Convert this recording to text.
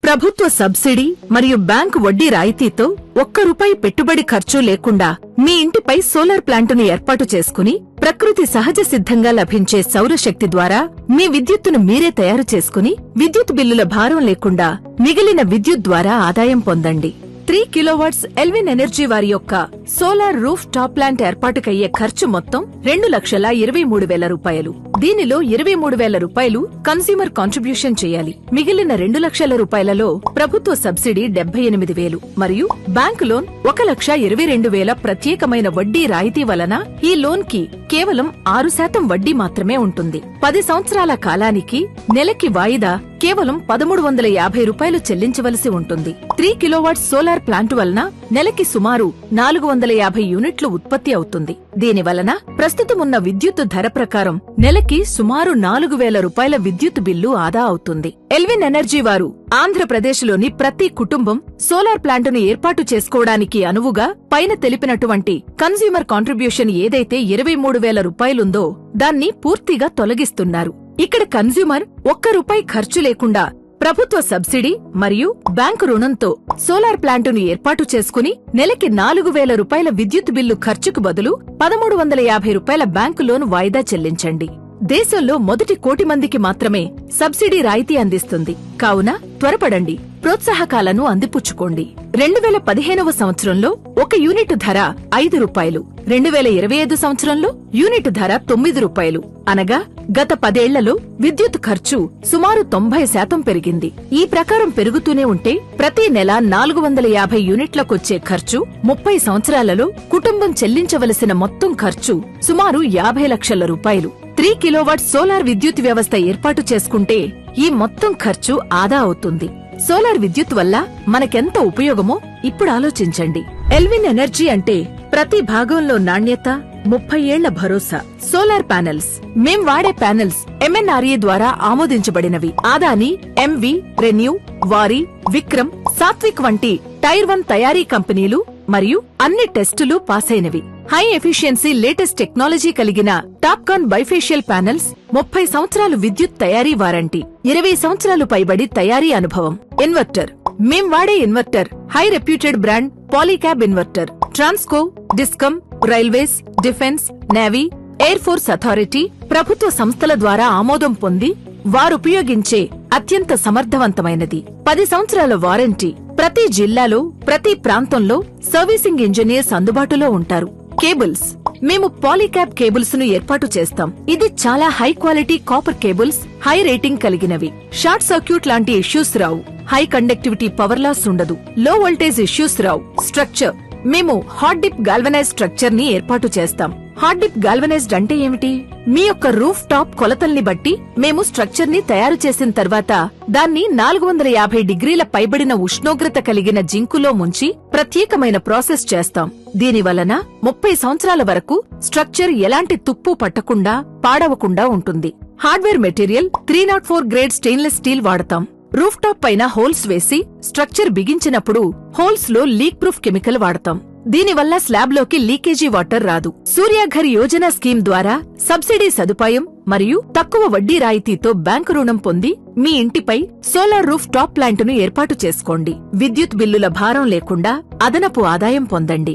ప్రభుత్వ సబ్సిడీ మరియు బ్యాంకు వడ్డీ రాయితీతో ₹1 పెట్టుబడి ఖర్చు లేకుండా మీ ఇంటిపై సోలార్ ప్లాంటును ఏర్పాటు చేసుకుని ప్రకృతి సహజ సిద్ధంగా లభించే సౌరశక్తి ద్వారా మీ విద్యుత్తును మీరే తయారు చేసుకుని విద్యుత్ బిల్లుల భారం లేకుండా మిగిలిన విద్యుత్ ద్వారా ఆదాయం పొందండి. 3 కిలోవాట్స్ ఎల్విన్ ఎనర్జీ వారి యొక్క సోలార్ రూఫ్ టాప్ ప్లాంట్ ఏర్పాటుకయ్యే ఖర్చు మొత్తం ₹2,23,000. దీనిలో ₹23,000 కన్స్యూమర్ కాంట్రిబ్యూషన్ చేయాలి. మిగిలిన ₹2,00,000 ప్రభుత్వ సబ్సిడీ 78,000 మరియు బ్యాంకు లోన్ 1,22,000 ప్రత్యేకమైన వడ్డీ రాయితీ వలన ఈ లోన్ కి కేవలం 6% వడ్డీ మాత్రమే ఉంటుంది. 10 సంవత్సరాల కాలానికి నెలకి వాయిదా కేవలం ₹1,350 చెల్లించవలసి ఉంటుంది. 3 కిలోవాట్స్ సోలార్ ప్లాంటు వలన నెలకి సుమారు 450 యూనిట్లు ఉత్పత్తి అవుతుంది. దీనివలన ప్రస్తుతమున్న విద్యుత్తు ధర ప్రకారం నెలకి సుమారు ₹4,000 విద్యుత్ బిల్లు ఆదా అవుతుంది. ఎల్విన్ ఎనర్జీ వారు ఆంధ్రప్రదేశ్లోని ప్రతి కుటుంబం సోలార్ ప్లాంటును ఏర్పాటు చేసుకోవడానికి అనువుగా పైన తెలిపినటువంటి కన్స్యూమర్ కాంట్రిబ్యూషన్ ఏదైతే ₹23,000 ఉందో దాన్ని పూర్తిగా తొలగిస్తున్నారు. ఇక్కడ కన్స్యూమర్ ₹1 ఖర్చు లేకుండా ప్రభుత్వ సబ్సిడీ మరియు బ్యాంకు రుణంతో సోలార్ ప్లాంటును ఏర్పాటు చేసుకుని నెలకి ₹4,000 విద్యుత్ బిల్లు ఖర్చుకు బదులు ₹1,350 బ్యాంకు లోన్ వాయిదా చెల్లించండి. దేశంలో మొదటి 1 కోటి మందికి మాత్రమే సబ్సిడీ రాయితీ అందిస్తుంది. కావున త్వరపడండి, ప్రోత్సాహకాలను అందిపుచ్చుకోండి. 2015వ సంవత్సరంలో 1 యూనిట్ ధర ₹5, 2025 సంవత్సరంలో యూనిట్ ధర ₹9. అనగా గత 10 ఏళ్లలో విద్యుత్ ఖర్చు సుమారు 90% పెరిగింది. ఈ ప్రకారం పెరుగుతూనే ఉంటే ప్రతి నెల 450 యూనిట్లకొచ్చే ఖర్చు 30 సంవత్సరాలలో కుటుంబం చెల్లించవలసిన మొత్తం ఖర్చు సుమారు ₹50 లక్షల. 3 కిలోవాట్ సోలార్ విద్యుత్ వ్యవస్థ ఏర్పాటు చేసుకుంటే ఈ మొత్తం ఖర్చు ఆదా అవుతుంది. సోలార్ విద్యుత్ వల్ల మనకెంత ఉపయోగమో ఇప్పుడు ఆలోచించండి. ఎల్విన్ ఎనర్జీ అంటే ప్రతి భాగంలో నాణ్యత, 30 ఏళ్ల భరోసా. సోలార్ ప్యానెల్స్ మేం వాడే ప్యానెల్స్ MNRE ద్వారా ఆమోదించబడినవి. ఆదాని, ఎంవి, రెన్యూ, వారి, విక్రమ్, సాత్విక్ వంటి టైర్ 1 తయారీ కంపెనీలు మరియు అన్ని టెస్టులు పాసైనవి. హై ఎఫిషియన్సీ లేటెస్ట్ టెక్నాలజీ కలిగిన టాప్కాన్ బైఫేషియల్ ప్యానెల్స్, 30 సంవత్సరాలు విద్యుత్ తయారీ వారంటీ, 20 సంవత్సరాలు పైబడి తయారీ అనుభవం. ఇన్వర్టర్ మేం వాడే inverter high reputed brand Polycab inverter. Transco, discom, railways, defence, navy, air force authority ప్రభుత్వ సంస్థల ద్వారా ఆమోదం పొంది వారుపయోగించే అత్యంత సమర్థవంతమైనది. 10 సంవత్సరాల వారంటీ. ప్రతి జిల్లాలో, ప్రతి ప్రాంతంలో సర్వీసింగ్ ఇంజనీర్స్ అందుబాటులో ఉంటారు. కేబుల్స్ మేము పాలీక్యాబ్ కేబుల్స్ ను ఏర్పాటు చేస్తాం. ఇది చాలా high quality copper cables, high rating కలిగినవి. షార్ట్ సర్క్యూట్ లాంటి ఇష్యూస్ రావు. హై కండక్టివిటీ పవర్ లాస్ ఉండదు. లో వోల్టేజ్ ఇష్యూస్ రావు. స్ట్రక్చర్ మేము హాట్ డిప్ గాల్వనైజ్ స్ట్రక్చర్ ని ఏర్పాటు చేస్తాం. హాట్ డిప్ గాల్వనైజ్డ్ అంటే ఏమిటి? మీ యొక్క రూఫ్ టాప్ కొలతల్ని బట్టి మేము స్ట్రక్చర్ ని తయారు చేసిన తర్వాత దాన్ని 450 డిగ్రీల పైబడిన ఉష్ణోగ్రత కలిగిన జింకులో ముంచి ప్రత్యేకమైన ప్రాసెస్ చేస్తాం. దీనివలన 30 సంవత్సరాల వరకు స్ట్రక్చర్ ఎలాంటి తుప్పు పట్టకుండా, పాడవకుండా ఉంటుంది. Hardware material 304 grade stainless steel వాడతాం. రూఫ్ టాప్ పైన హోల్స్ వేసి స్ట్రక్చర్ బిగించినప్పుడు హోల్స్ లో లీక్ ప్రూఫ్ కెమికల్ వాడతాం. దీనివల్ల స్లాబ్ లోకి లీకేజీ వాటర్ రాదు. సూర్యాఘర్ యోజన స్కీమ్ ద్వారా సబ్సిడీ సదుపాయం మరియు తక్కువ వడ్డీ రాయితీతో బ్యాంకు రుణం పొంది మీ ఇంటిపై సోలార్ రూఫ్ టాప్ ప్లాంటును ఏర్పాటు చేసుకోండి. విద్యుత్ బిల్లుల భారం లేకుండా అదనపు ఆదాయం పొందండి.